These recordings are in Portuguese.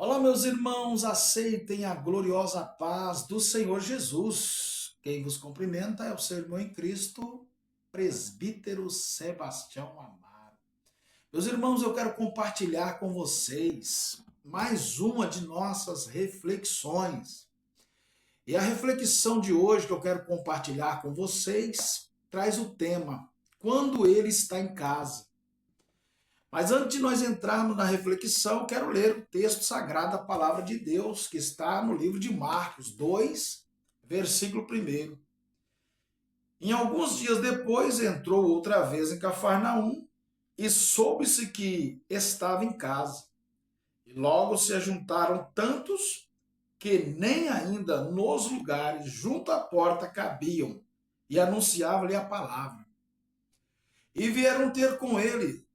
Olá, meus irmãos, aceitem a gloriosa paz do Senhor Jesus. Quem vos cumprimenta é o seu irmão em Cristo, presbítero Sebastião Amaro. Meus irmãos, eu quero compartilhar com vocês mais uma de nossas reflexões. E a reflexão de hoje que eu quero compartilhar com vocês traz o tema: quando ele está em casa. Mas antes de nós entrarmos na reflexão, quero ler o texto sagrado da palavra de Deus, que está no livro de Marcos 2, versículo 1. Em alguns dias depois, entrou outra vez em Cafarnaum e soube-se que estava em casa. E logo se ajuntaram tantos que nem ainda nos lugares junto à porta cabiam, e anunciavam-lhe a palavra. E vieram ter com ele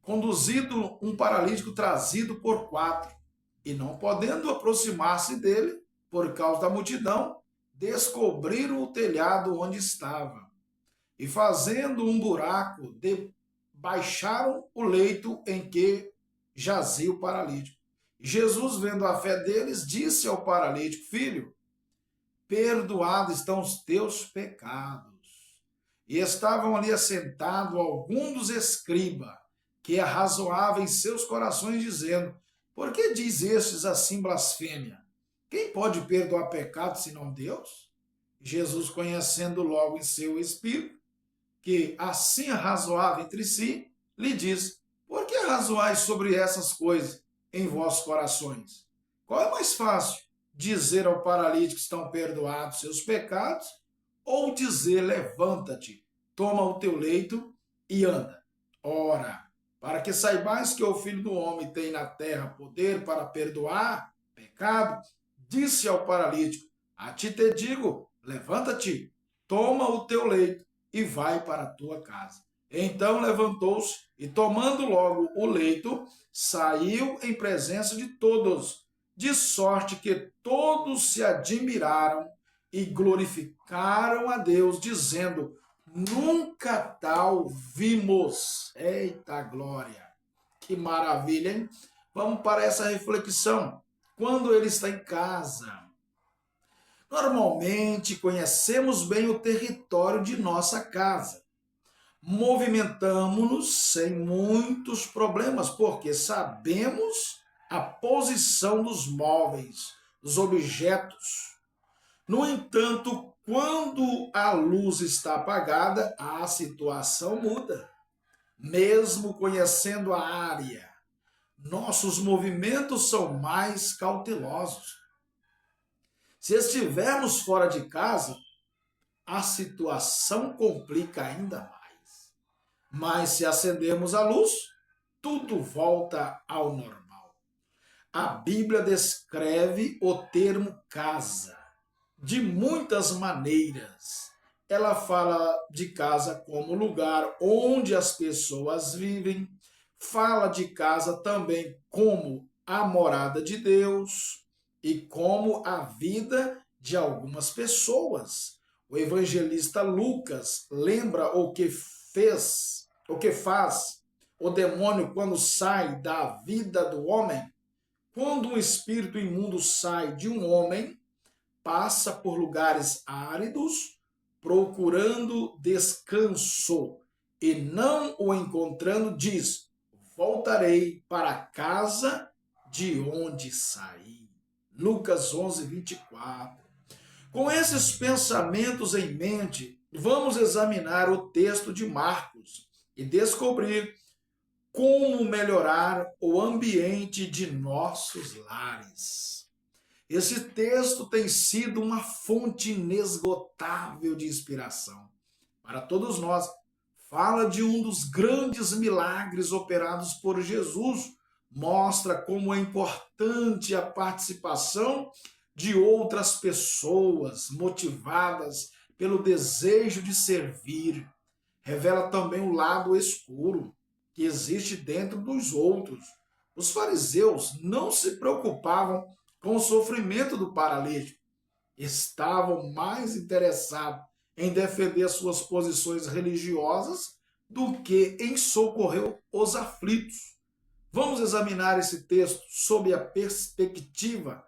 conduzido um paralítico trazido por 4, e não podendo aproximar-se dele, por causa da multidão, descobriram o telhado onde estava, e fazendo um buraco, baixaram o leito em que jazia o paralítico. Jesus, vendo a fé deles, disse ao paralítico: filho, perdoados estão os teus pecados. E estavam ali assentados alguns dos escribas, que arrazoava em seus corações, dizendo: por que diz estes assim blasfêmia? Quem pode perdoar pecado senão Deus? Jesus, conhecendo logo em seu espírito que assim arrazoava entre si, lhe diz: por que arrazoais sobre essas coisas em vossos corações? Qual é mais fácil, dizer ao paralítico: estão perdoados seus pecados, ou dizer: levanta-te, toma o teu leito e anda? Ora, para que saibais que o Filho do Homem tem na terra poder para perdoar pecado, disse ao paralítico: a ti te digo, levanta-te, toma o teu leito e vai para a tua casa. Então levantou-se e, tomando logo o leito, saiu em presença de todos, de sorte que todos se admiraram e glorificaram a Deus, dizendo: nunca tal vimos. Eita glória! Que maravilha, hein? Vamos para essa reflexão. Quando ele está em casa, normalmente conhecemos bem o território de nossa casa. Movimentamos-nos sem muitos problemas, porque sabemos a posição dos móveis, dos objetos. No entanto, quando a luz está apagada, a situação muda. Mesmo conhecendo a área, nossos movimentos são mais cautelosos. Se estivermos fora de casa, a situação complica ainda mais. Mas se acendermos a luz, tudo volta ao normal. A Bíblia descreve o termo casa de muitas maneiras. Ela fala de casa como lugar onde as pessoas vivem, fala de casa também como a morada de Deus e como a vida de algumas pessoas. O evangelista Lucas lembra o que faz o demônio quando sai da vida do homem. Quando um espírito imundo sai de um homem, passa por lugares áridos, procurando descanso, e não o encontrando, diz: voltarei para a casa de onde saí. Lucas 11, 24. Com esses pensamentos em mente, vamos examinar o texto de Marcos e descobrir como melhorar o ambiente de nossos lares. Esse texto tem sido uma fonte inesgotável de inspiração para todos nós. Fala de um dos grandes milagres operados por Jesus. Mostra como é importante a participação de outras pessoas motivadas pelo desejo de servir. Revela também o lado escuro que existe dentro dos outros. Os fariseus não se preocupavam com o sofrimento do paralítico. Estavam mais interessados em defender suas posições religiosas do que em socorrer os aflitos. Vamos examinar esse texto sob a perspectiva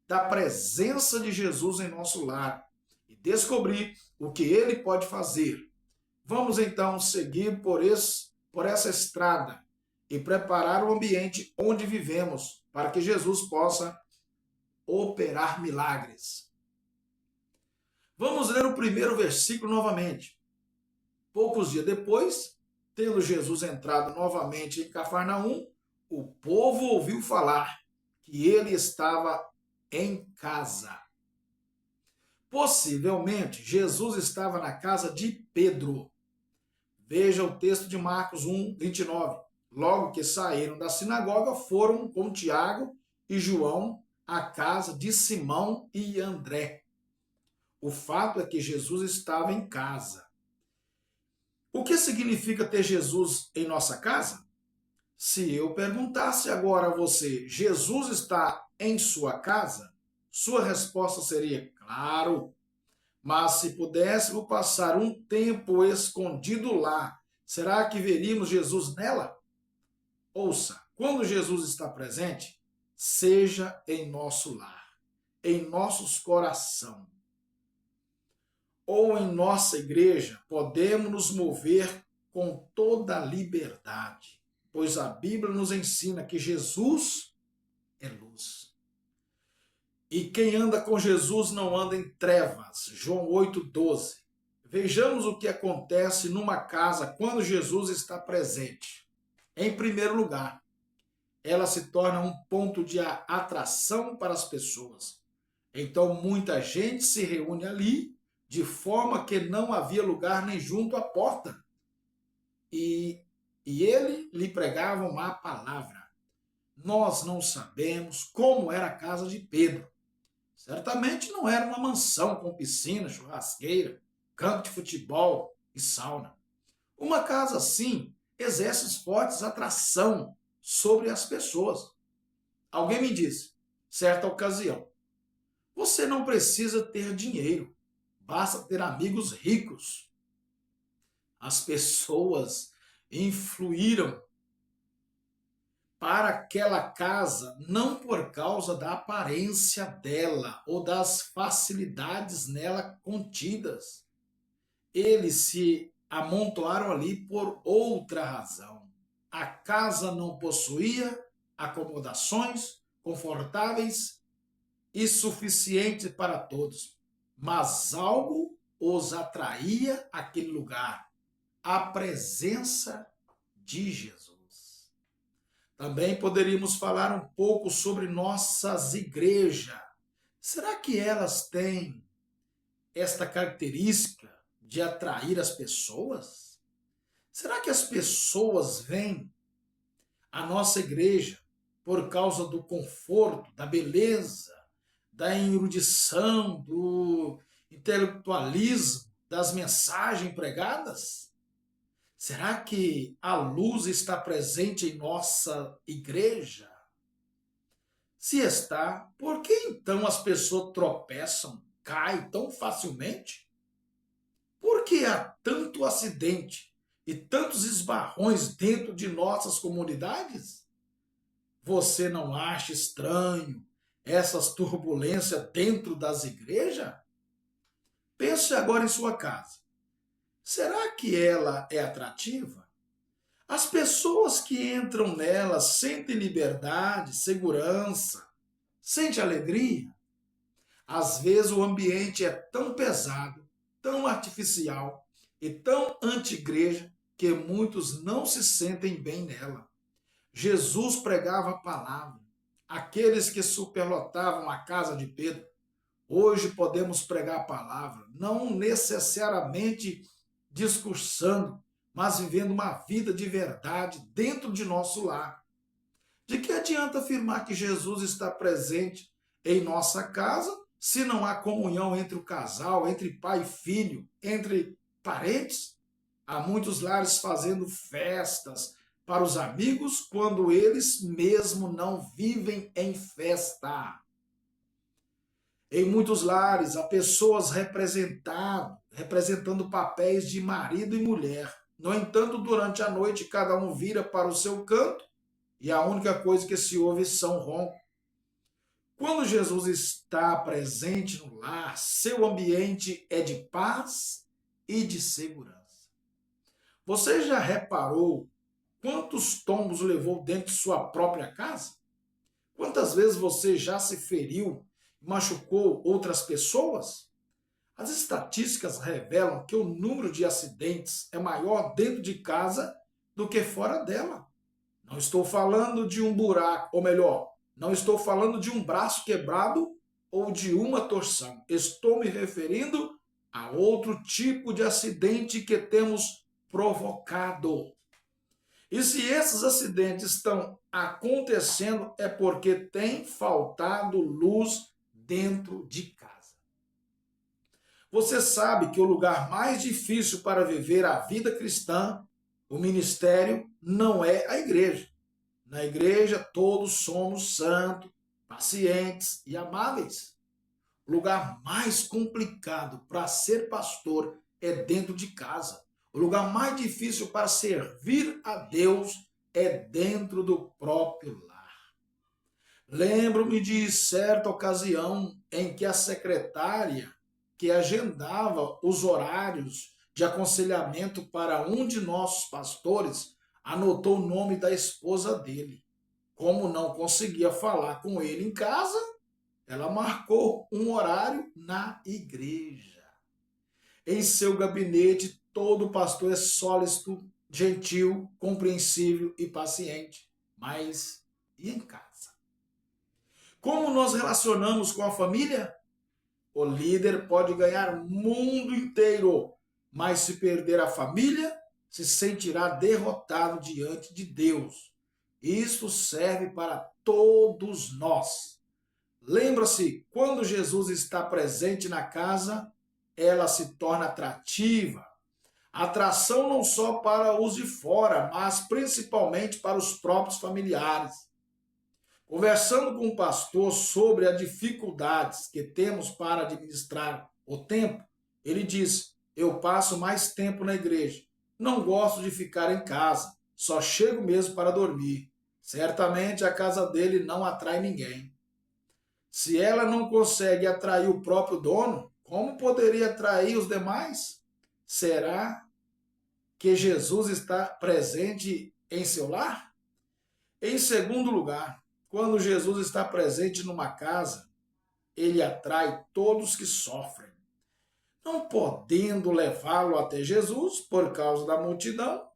da presença de Jesus em nosso lar e descobrir o que ele pode fazer. Vamos então seguir por essa estrada e preparar o ambiente onde vivemos para que Jesus possa operar milagres. Vamos ler o primeiro versículo novamente. Poucos dias depois, tendo Jesus entrado novamente em Cafarnaum, o povo ouviu falar que ele estava em casa. Possivelmente, Jesus estava na casa de Pedro. Veja o texto de Marcos 1, 29. Logo que saíram da sinagoga, foram com Tiago e João à casa de Simão e André. O fato é que Jesus estava em casa. O que significa ter Jesus em nossa casa? Se eu perguntasse agora a você, Jesus está em sua casa? Sua resposta seria, claro. Mas se pudéssemos passar um tempo escondido lá, será que veríamos Jesus nela? Ouça, quando Jesus está presente, seja em nosso lar, em nossos corações, ou em nossa igreja, podemos nos mover com toda a liberdade, pois a Bíblia nos ensina que Jesus é luz. E quem anda com Jesus não anda em trevas. João 8,12. Vejamos o que acontece numa casa quando Jesus está presente. Em primeiro lugar, ela se torna um ponto de atração para as pessoas. Então muita gente se reúne ali, de forma que não havia lugar nem junto à porta. E ele lhe pregavam a palavra. Nós não sabemos como era a casa de Pedro. Certamente não era uma mansão com piscina, churrasqueira, campo de futebol e sauna. Uma casa assim exerce fortes atração sobre as pessoas. Alguém me disse, certa ocasião, você não precisa ter dinheiro, basta ter amigos ricos. As pessoas influíram para aquela casa não por causa da aparência dela ou das facilidades nela contidas. Eles se amontoaram ali por outra razão. A casa não possuía acomodações confortáveis e suficientes para todos, mas algo os atraía àquele lugar, a presença de Jesus. Também poderíamos falar um pouco sobre nossas igrejas. Será que elas têm esta característica de atrair as pessoas? Será que as pessoas vêm à nossa igreja por causa do conforto, da beleza, da erudição, do intelectualismo, das mensagens pregadas? Será que a luz está presente em nossa igreja? Se está, por que então as pessoas tropeçam, caem tão facilmente? Por que há tanto acidente e tantos esbarrões dentro de nossas comunidades? Você não acha estranho essas turbulências dentro das igrejas? Pense agora em sua casa. Será que ela é atrativa? As pessoas que entram nela sentem liberdade, segurança, sentem alegria? Às vezes o ambiente é tão pesado, tão artificial e tão anti-igreja que muitos não se sentem bem nela. Jesus pregava a palavra. Aqueles que superlotavam a casa de Pedro, hoje podemos pregar a palavra, não necessariamente discursando, mas vivendo uma vida de verdade dentro de nosso lar. De que adianta afirmar que Jesus está presente em nossa casa se não há comunhão entre o casal, entre pai e filho, entre parentes? Há muitos lares fazendo festas para os amigos quando eles mesmo não vivem em festa. Em muitos lares, há pessoas representando papéis de marido e mulher. No entanto, durante a noite, cada um vira para o seu canto e a única coisa que se ouve são roncos. Quando Jesus está presente no lar, seu ambiente é de paz e de segurança. Você já reparou quantos tombos levou dentro de sua própria casa? Quantas vezes você já se feriu e machucou outras pessoas? As estatísticas revelam que o número de acidentes é maior dentro de casa do que fora dela. Não estou falando de um buraco, ou melhor, não estou falando de um braço quebrado ou de uma torção. Estou me referindo a outro tipo de acidente que temos provocado. E se esses acidentes estão acontecendo é porque tem faltado luz dentro de casa. Você sabe que o lugar mais difícil para viver a vida cristã, o ministério, não é a igreja. Na igreja todos somos santos, pacientes e amáveis. O lugar mais complicado para ser pastor é dentro de casa. O lugar mais difícil para servir a Deus é dentro do próprio lar. Lembro-me de certa ocasião em que a secretária que agendava os horários de aconselhamento para um de nossos pastores anotou o nome da esposa dele. Como não conseguia falar com ele em casa, ela marcou um horário na igreja. Em seu gabinete, todo pastor é sólido, gentil, compreensível e paciente. Mas e em casa? Como nós relacionamos com a família? O líder pode ganhar o mundo inteiro, mas se perder a família, se sentirá derrotado diante de Deus. Isso serve para todos nós. Lembra-se, quando Jesus está presente na casa, ela se torna atrativa. Atração não só para os de fora, mas principalmente para os próprios familiares. Conversando com o pastor sobre as dificuldades que temos para administrar o tempo, ele disse: eu passo mais tempo na igreja. Não gosto de ficar em casa, só chego mesmo para dormir. Certamente a casa dele não atrai ninguém. Se ela não consegue atrair o próprio dono, como poderia atrair os demais? Será que Jesus está presente em seu lar? Em segundo lugar, quando Jesus está presente numa casa, ele atrai todos que sofrem. Não podendo levá-lo até Jesus, por causa da multidão,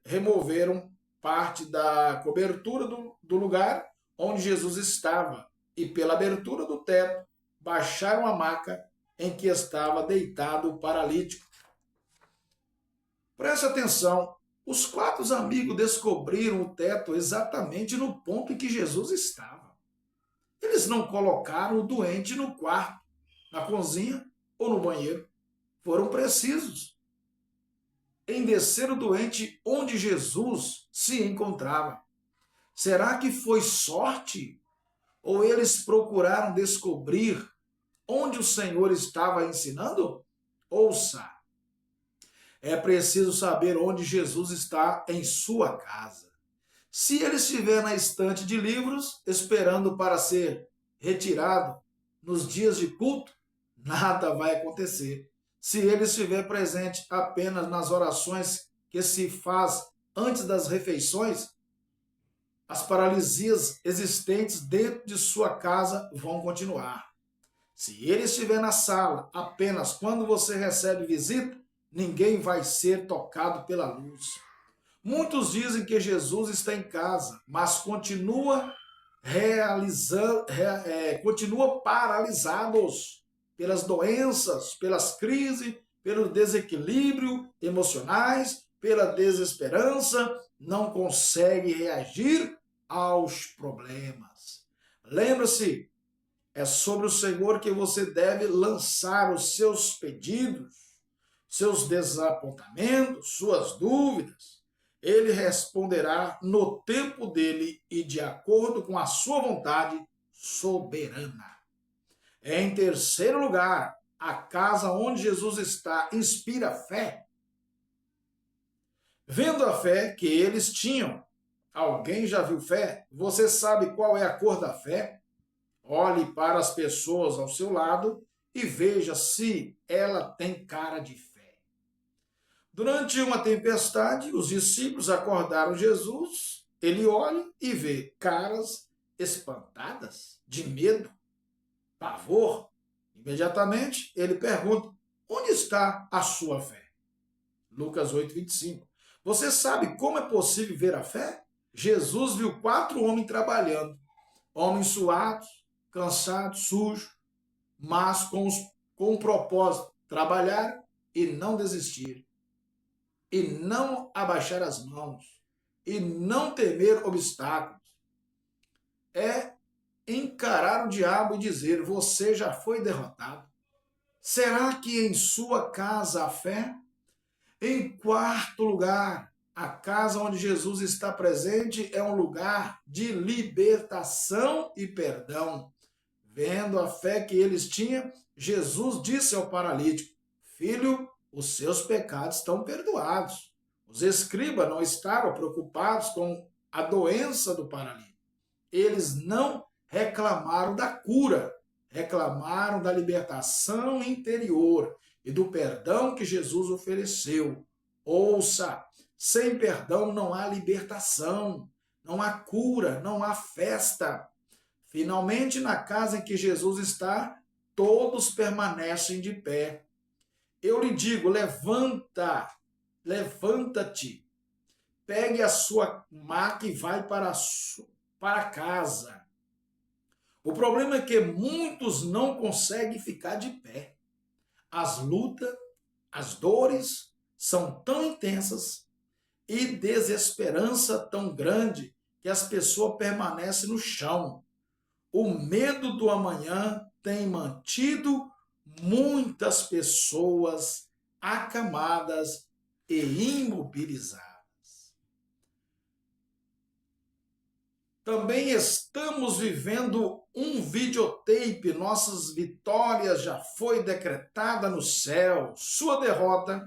removeram parte da cobertura do lugar onde Jesus estava e, pela abertura do teto, baixaram a maca em que estava deitado o paralítico. Preste atenção. Os 4 amigos descobriram o teto exatamente no ponto em que Jesus estava. Eles não colocaram o doente no quarto, na cozinha ou no banheiro. Foram precisos em descer o doente onde Jesus se encontrava. Será que foi sorte? Ou eles procuraram descobrir onde o Senhor estava ensinando? Ouça. É preciso saber onde Jesus está em sua casa. Se ele estiver na estante de livros, esperando para ser retirado nos dias de culto, nada vai acontecer. Se ele estiver presente apenas nas orações que se faz antes das refeições, as paralisias existentes dentro de sua casa vão continuar. Se ele estiver na sala apenas quando você recebe visita, ninguém vai ser tocado pela luz. Muitos dizem que Jesus está em casa, mas continua paralisados pelas doenças, pelas crises, pelo desequilíbrio emocionais, pela desesperança, não consegue reagir aos problemas. Lembra-se, é sobre o Senhor que você deve lançar os seus pedidos, seus desapontamentos, suas dúvidas. Ele responderá no tempo dele e de acordo com a sua vontade soberana. Em terceiro lugar, a casa onde Jesus está inspira fé. Vendo a fé que eles tinham, Alguém já viu fé? Você sabe qual é a cor da fé? Olhe para as pessoas ao seu lado e veja se ela tem cara de fé. Durante uma tempestade, os discípulos acordaram Jesus. Ele olha e vê caras espantadas, de medo, pavor. Imediatamente, ele pergunta: onde está a sua fé? Lucas 8:25. Você sabe como é possível ver a fé? Jesus viu 4 homens trabalhando, homens suados, cansados, sujos, mas com um propósito: trabalhar e não desistir, e não abaixar as mãos, e não temer obstáculos. É encarar o diabo e dizer: você já foi derrotado. Será que em sua casa há fé? Em quarto lugar, a casa onde Jesus está presente é um lugar de libertação e perdão. Vendo a fé que eles tinham, Jesus disse ao paralítico: filho, os seus pecados estão perdoados. Os escribas não estavam preocupados com a doença do paralítico. Eles não reclamaram da cura, reclamaram da libertação interior e do perdão que Jesus ofereceu. Ouça, sem perdão não há libertação, não há cura, não há festa. Finalmente, na casa em que Jesus está, todos permanecem de pé. Eu lhe digo: levanta, levanta-te, pegue a sua maca e vai para casa. O problema é que muitos não conseguem ficar de pé. As lutas, as dores são tão intensas e desesperança tão grande que as pessoas permanecem no chão. O medo do amanhã tem mantido muitas pessoas acamadas e imobilizadas. Também estamos vivendo um videotape. Nossas vitórias já foi decretada no céu. Sua derrota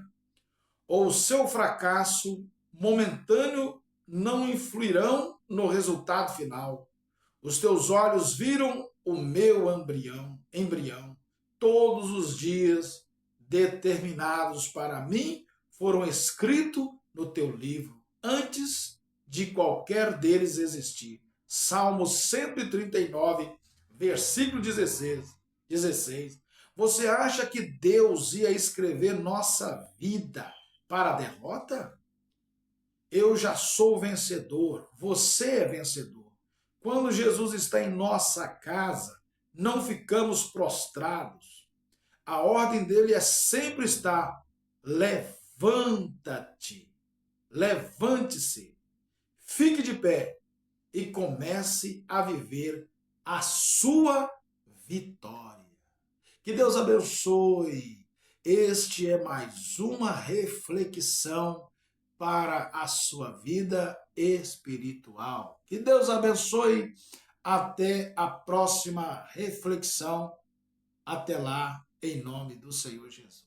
ou seu fracasso momentâneo não influirão no resultado final. Os teus olhos viram o meu embrião. Todos os dias determinados para mim foram escritos no teu livro, antes de qualquer deles existir. Salmo 139, versículo 16. Você acha que Deus ia escrever nossa vida para a derrota? Eu já sou vencedor, você é vencedor. Quando Jesus está em nossa casa, não ficamos prostrados. A ordem dele é sempre estar: levanta-te, levante-se, fique de pé e comece a viver a sua vitória. Que Deus abençoe. Este é mais uma reflexão para a sua vida espiritual. Que Deus abençoe. Até a próxima reflexão. Até lá, em nome do Senhor Jesus.